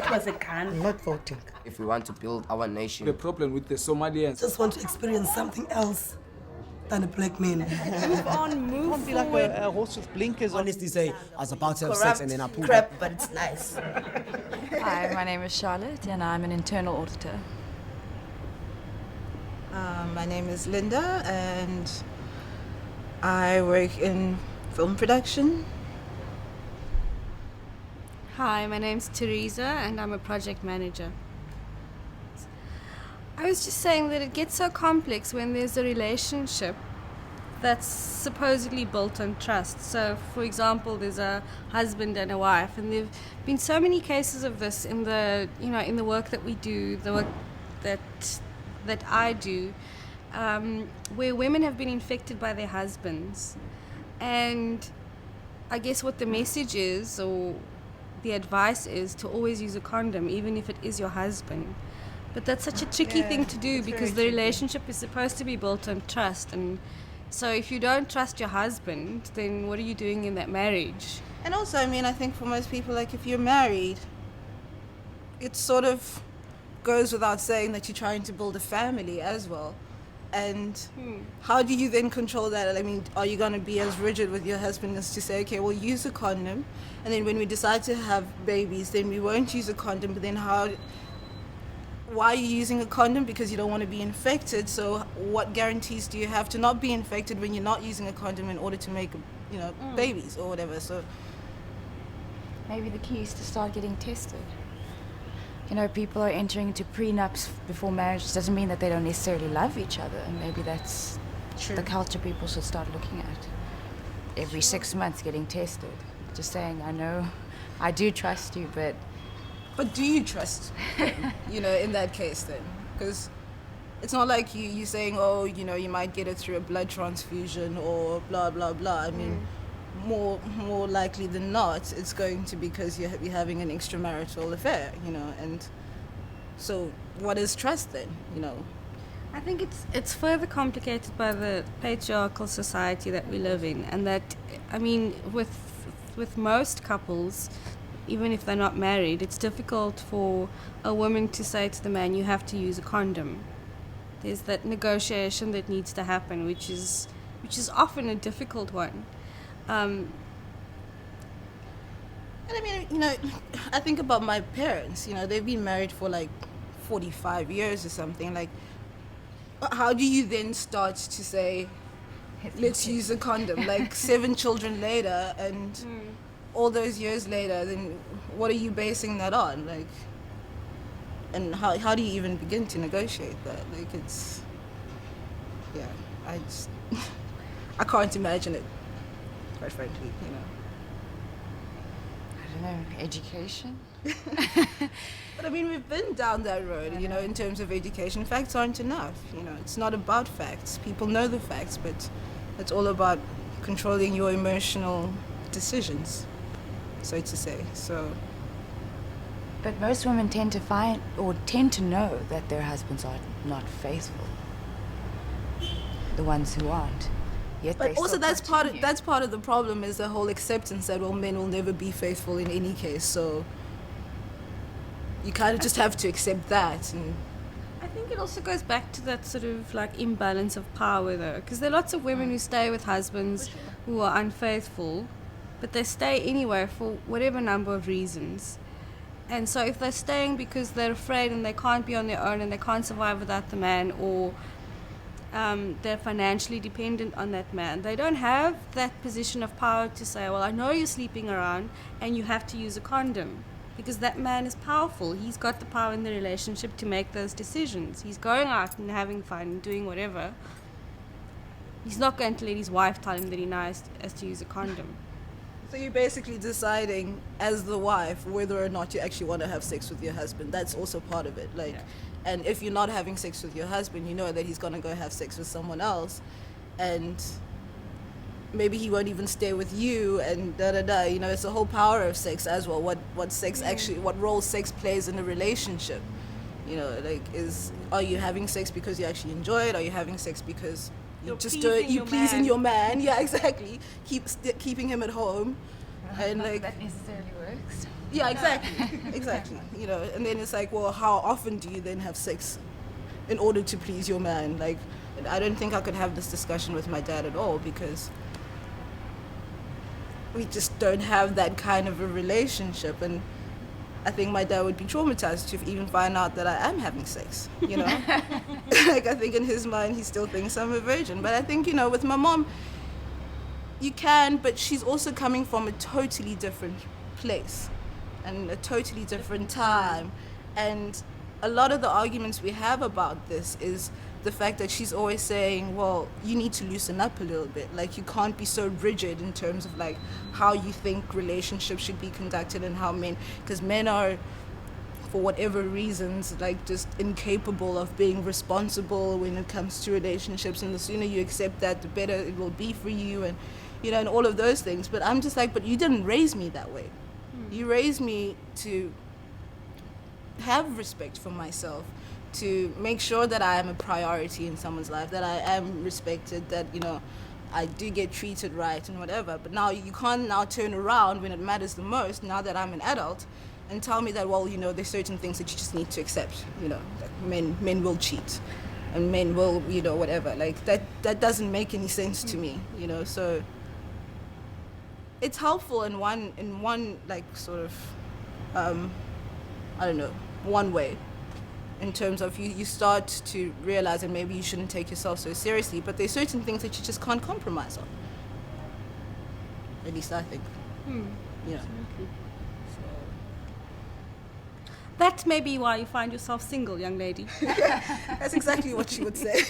That was a gun. I'm not voting. If we want to build our nation. The problem with the Somalians. Just want to experience something else than a black man. Move on, move Can't be forward. like a horse with blinkers on. Honestly say, I was about to have Corrupt sex and then I pulled crap, up. but it's nice. Hi, my name is Charlotte and I'm an internal auditor. My name is Linda and I work in film production. Hi, my name's Teresa and I'm a project manager. I was just saying that it gets so complex when there's a relationship that's supposedly built on trust. So, for example, there's a husband and a wife, and there've been so many cases of this in the, in the work that we do, the work that I do, where women have been infected by their husbands. And I guess what the message is, or the advice is, to always use a condom, even if it is your husband. But that's such a tricky thing to do because the relationship is supposed to be built on trust. And so if you don't trust your husband, then what are you doing in that marriage? And also, I think for most people, like if you're married, it sort of goes without saying that you're trying to build a family as well. And how do you then control that? Are you going to be as rigid with your husband as to say, okay, we'll use a condom, and then when we decide to have babies, then we won't use a condom, but then why are you using a condom? Because you don't want to be infected. So what guarantees do you have to not be infected when you're not using a condom in order to make, babies or whatever? So Maybe the key is to start getting tested. People are entering into prenups before marriage. It doesn't mean that they don't necessarily love each other. And maybe that's the culture people should start looking at. Every 6 months getting tested. Just saying, I know, I do trust you, but... But do you trust him, in that case then? Because it's not like you saying, oh, you might get it through a blood transfusion or blah, blah, blah. More likely than not, it's going to be because you're having an extramarital affair, and so what is trust then, I think it's further complicated by the patriarchal society that we live in, and that, with most couples, even if they're not married, it's difficult for a woman to say to the man, you have to use a condom. There's that negotiation that needs to happen, which is often a difficult one. And I think about my parents, they've been married for like 45 years or something. Like, how do you then start to say, let's use a condom? Like 7 children later and all those years later, then what are you basing that on? Like, and how do you even begin to negotiate that? Like, it's, I can't imagine it, quite frankly, I don't know, education? But we've been down that road, in terms of education. Facts aren't enough, it's not about facts. People know the facts, but it's all about controlling your emotional decisions, so to say. So, But most women tend to know that their husbands are not faithful. The ones who aren't. Yet but also that's part of the problem, is the whole acceptance that, well, men will never be faithful in any case. So you kind of just have to accept that. And I think it also goes back to that sort of like imbalance of power, though, because there are lots of women who stay with husbands who are unfaithful, but they stay anyway for whatever number of reasons. And so if they're staying because they're afraid and they can't be on their own and they can't survive without the man, or they're financially dependent on that man, they don't have that position of power to say, well, I know you're sleeping around and you have to use a condom, because that man is powerful. He's got the power in the relationship to make those decisions. He's going out and having fun and doing whatever. He's not going to let his wife tell him that he knows as to use a condom. so you're basically deciding as the wife whether or not you actually want to have sex with your husband. That's also part of it. Like, and if you're not having sex with your husband, you know that he's going to go have sex with someone else, and maybe he won't even stay with you, and it's the whole power of sex as well. What sex actually, what role sex plays in a relationship. Are you having sex because you actually enjoy it? Are you having sex because you just do it, you pleasing your man? Yeah, exactly. Keeping him at home. And that necessarily works. Yeah, exactly. Exactly. You know, and then it's like, well, how often do you then have sex in order to please your man? Like, I don't think I could have this discussion with my dad at all because we just don't have that kind of a relationship. And I think my dad would be traumatized to even find out that I am having sex, you know? Like, I think in his mind, he still thinks I'm a virgin. But I think, you know, with my mom, you can, but she's also coming from a totally different place and a totally different time. And a lot of the arguments we have about this is the fact that she's always saying, well, you need to loosen up a little bit. Like, you can't be so rigid in terms of like how you think relationships should be conducted and how men, because men are, for whatever reasons, like just incapable of being responsible when it comes to relationships, and the sooner you accept that, the better it will be for you, and you know, and all of those things. But I'm just like, but you didn't raise me that way. You raised me to have respect for myself, to make sure that I am a priority in someone's life, that I am respected, that, you know, I do get treated right and whatever. But now you can't now turn around when it matters the most, now that I'm an adult, and tell me that, well, you know, there's certain things that you just need to accept, you know, like men will cheat and men will, you know, whatever. Like, that doesn't make any sense to me, you know. So it's helpful in one like sort of I don't know, one way, in terms of you start to realize that maybe you shouldn't take yourself so seriously, but there's certain things that you just can't compromise on. At least I think. Yeah. That may be why you find yourself single, young lady. That's exactly what she would say.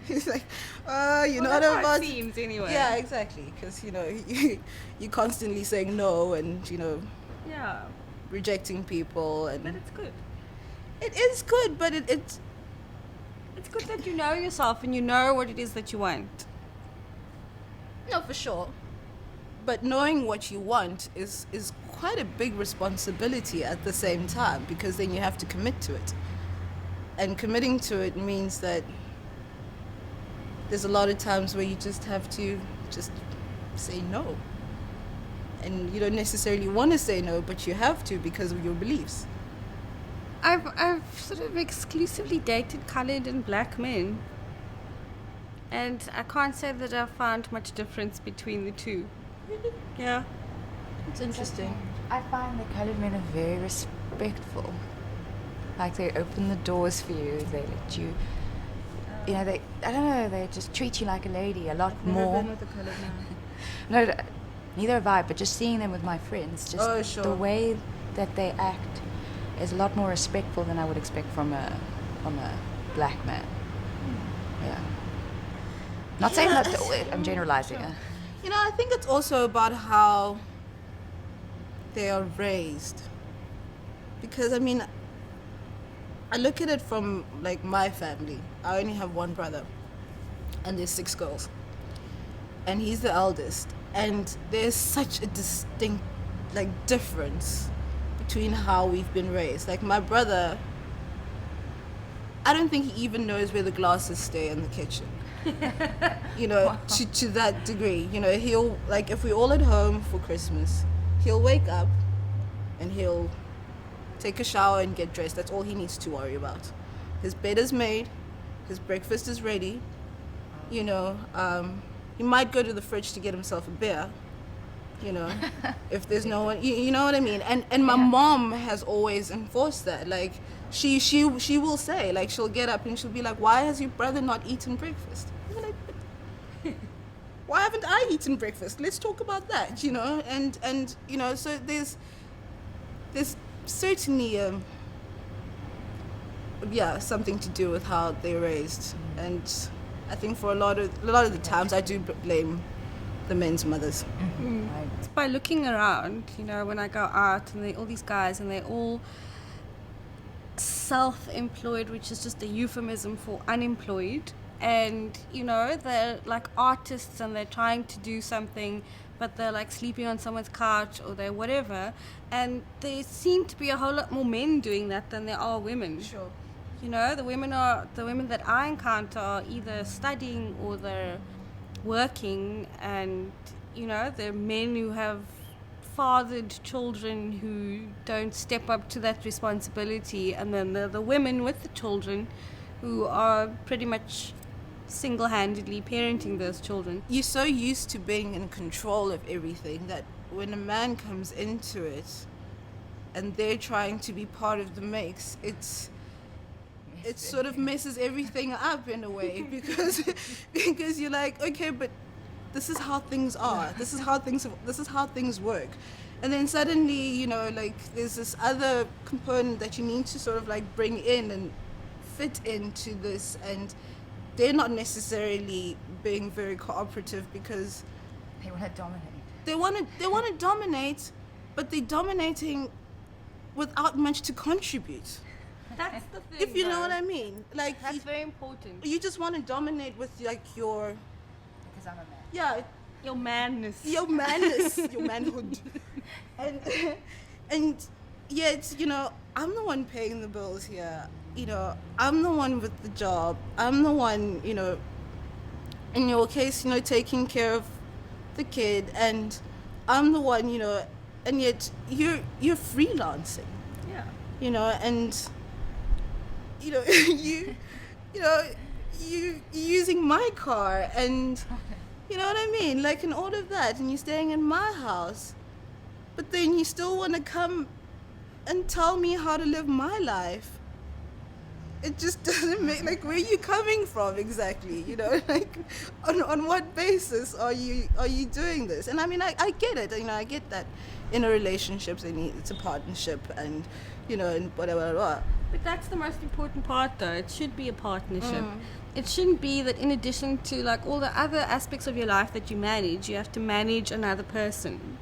He's like, you know, Well, that's how about it seems anyway. Yeah, exactly, because you know you're constantly saying no, and you know, Yeah, rejecting people, and but it's good. it is good, but it's It's good that you know yourself and you know what it is that you want. no, for sure. But knowing what you want is quite a big responsibility at the same time, because then you have to commit to it. And committing to it means that there's a lot of times where you just have to just say no. And you don't necessarily want to say no, but you have to because of your beliefs. I've sort of exclusively dated colored and black men, and I can't say that I've found much difference between the two. Yeah. It's interesting. I find the colored men are very respectful. Like, they open the doors for you, they let you, you know, I don't know, they just treat you like a lady a lot more. Never been with a colored man. No, neither have I, but just seeing them with my friends, just Oh, sure. the way that they act is a lot more respectful than I would expect from a black man. Yeah. Not saying that, I'm generalizing. You know, I think it's also about how they are raised. Because, I mean, I look at it from, like, my family. I only have one brother, and there's 6 girls. And he's the eldest. And there's such a distinct, like, difference between how we've been raised. Like, my brother, I don't think he even knows where the glasses stay in the kitchen. You know, wow. to that degree. You know, he'll, like, if we're all at home for Christmas, he'll wake up and he'll take a shower and get dressed. That's all he needs to worry about. His bed is made, his breakfast is ready. You know, he might go to the fridge to get himself a beer, you know, if there's no one, you know what I mean? And my mom has always enforced that. Like, she will say, like, she'll get up and she'll be like, why has your brother not eaten breakfast? I'm like, why haven't I eaten breakfast? Let's talk about that, you know? And you know, so there's certainly something to do with how they're raised. And I think for a lot of the times I do blame the men's mothers. It's by looking around, you know, when I go out and all these guys, and they're all self-employed, which is just a euphemism for unemployed. And, you know, they're like artists and they're trying to do something, but they're like sleeping on someone's couch or they're whatever. And there seem to be a whole lot more men doing that than there are women. Sure. You know, the women that I encounter are either studying or they're working, and, you know, they're men who have fathered children who don't step up to that responsibility, and then the women with the children who are pretty much single-handedly parenting those children. You're so used to being in control of everything that when a man comes into it and they're trying to be part of the mix, it sort of messes everything up in a way because you're like, okay, but this is how things are. This is how things work. And then suddenly, you know, like there's this other component that you need to sort of like bring in and fit into this, and they're not necessarily being very cooperative because They want to dominate. they want to dominate, but they're dominating without much to contribute. That's the thing. If you know what I mean, like That's very important. you just want to dominate with like your Because I'm a man. yeah Your manness. your manness, your manhood, and yet, you know, I'm the one paying the bills here. You know, I'm the one with the job. I'm the one, you know, in your case, you know, taking care of the kid, and I'm the one, you know, and yet you're freelancing, Yeah. you know, and you know you you're using my car, and you know what I mean, like, and all of that, and you're staying in my house, but then you still want to come and tell me how to live my life. It just doesn't make, like, where are you coming from exactly, you know, like on what basis are you doing this? And I mean, I get it, you know, I get that in a relationship it's a partnership, and you know, and whatever. But that's the most important part, though. It should be a partnership. It shouldn't be that in addition to like all the other aspects of your life that you manage, you have to manage another person.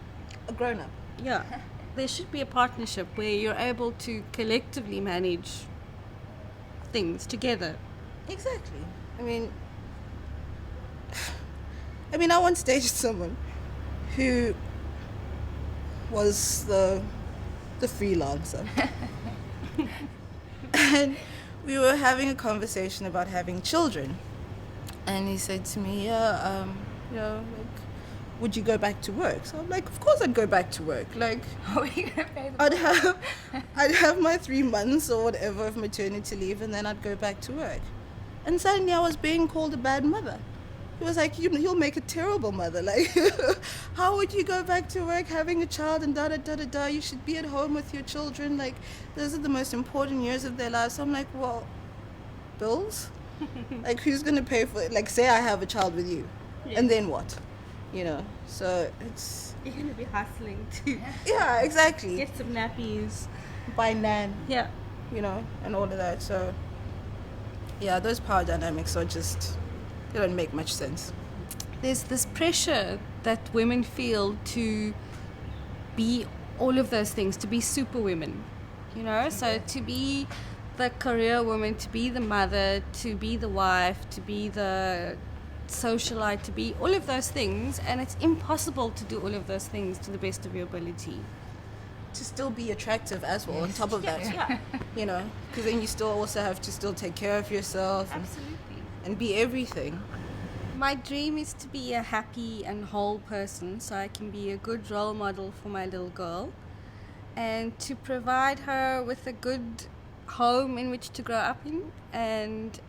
A grown up. Yeah. There should be a partnership where you're able to collectively manage things together. Exactly. I mean, I once dated someone who was the freelancer. And we were having a conversation about having children. And he said to me, yeah, you know, like, would you go back to work? So I'm like, of course I'd go back to work. Like, How are you going to pay the I'd have my 3 months or whatever of maternity leave, and then I'd go back to work. And suddenly I was being called a bad mother. He was like, you'll make a terrible mother. Like, how would you go back to work having a child and da-da-da-da-da? You should be at home with your children. Like, those are the most important years of their lives. So I'm like, well, bills? Like, who's going to pay for it? Like, say I have a child with you. Yeah. And then what? You know, so it's... You're going to be hustling to Yeah, exactly. get some nappies. Buy nan, Yeah. you know, and all of that. So, yeah, those power dynamics are just... They don't make much sense. There's this pressure that women feel to be all of those things, to be super women, you know? So to be the career woman, to be the mother, to be the wife, to be the socialite, to be all of those things, and it's impossible to do all of those things to the best of your ability. To still be attractive as well, on top of that. Yeah, You know, because then you still also have to still take care of yourself absolutely. and be everything. My dream is to be a happy and whole person, so I can be a good role model for my little girl, and to provide her with a good home in which to grow up in, and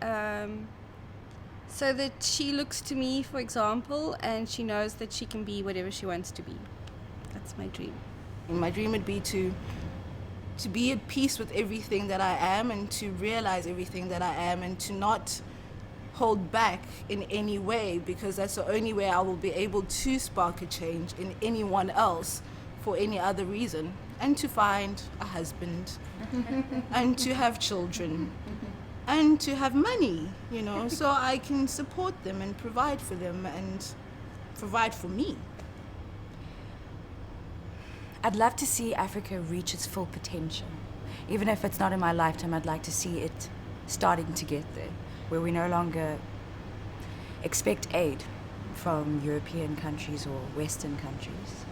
so that she looks to me, for example, and she knows that she can be whatever she wants to be. That's my dream. My dream would be to be at peace with everything that I am, and to realize everything that I am, and to not hold back in any way, because that's the only way I will be able to spark a change in anyone else for any other reason, and to find a husband and to have children and to have money, you know, so I can support them and provide for them and provide for me. I'd love to see Africa reach its full potential. Even if it's not in my lifetime, I'd like to see it starting to get there, where we no longer expect aid from European countries or Western countries.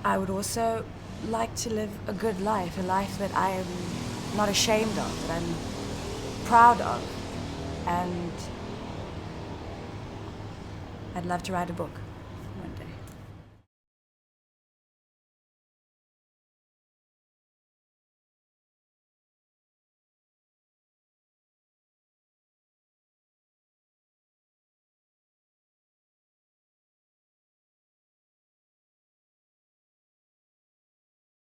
I would also like to live a good life, a life that I am not ashamed of, that I'm proud of. And I'd love to write a book.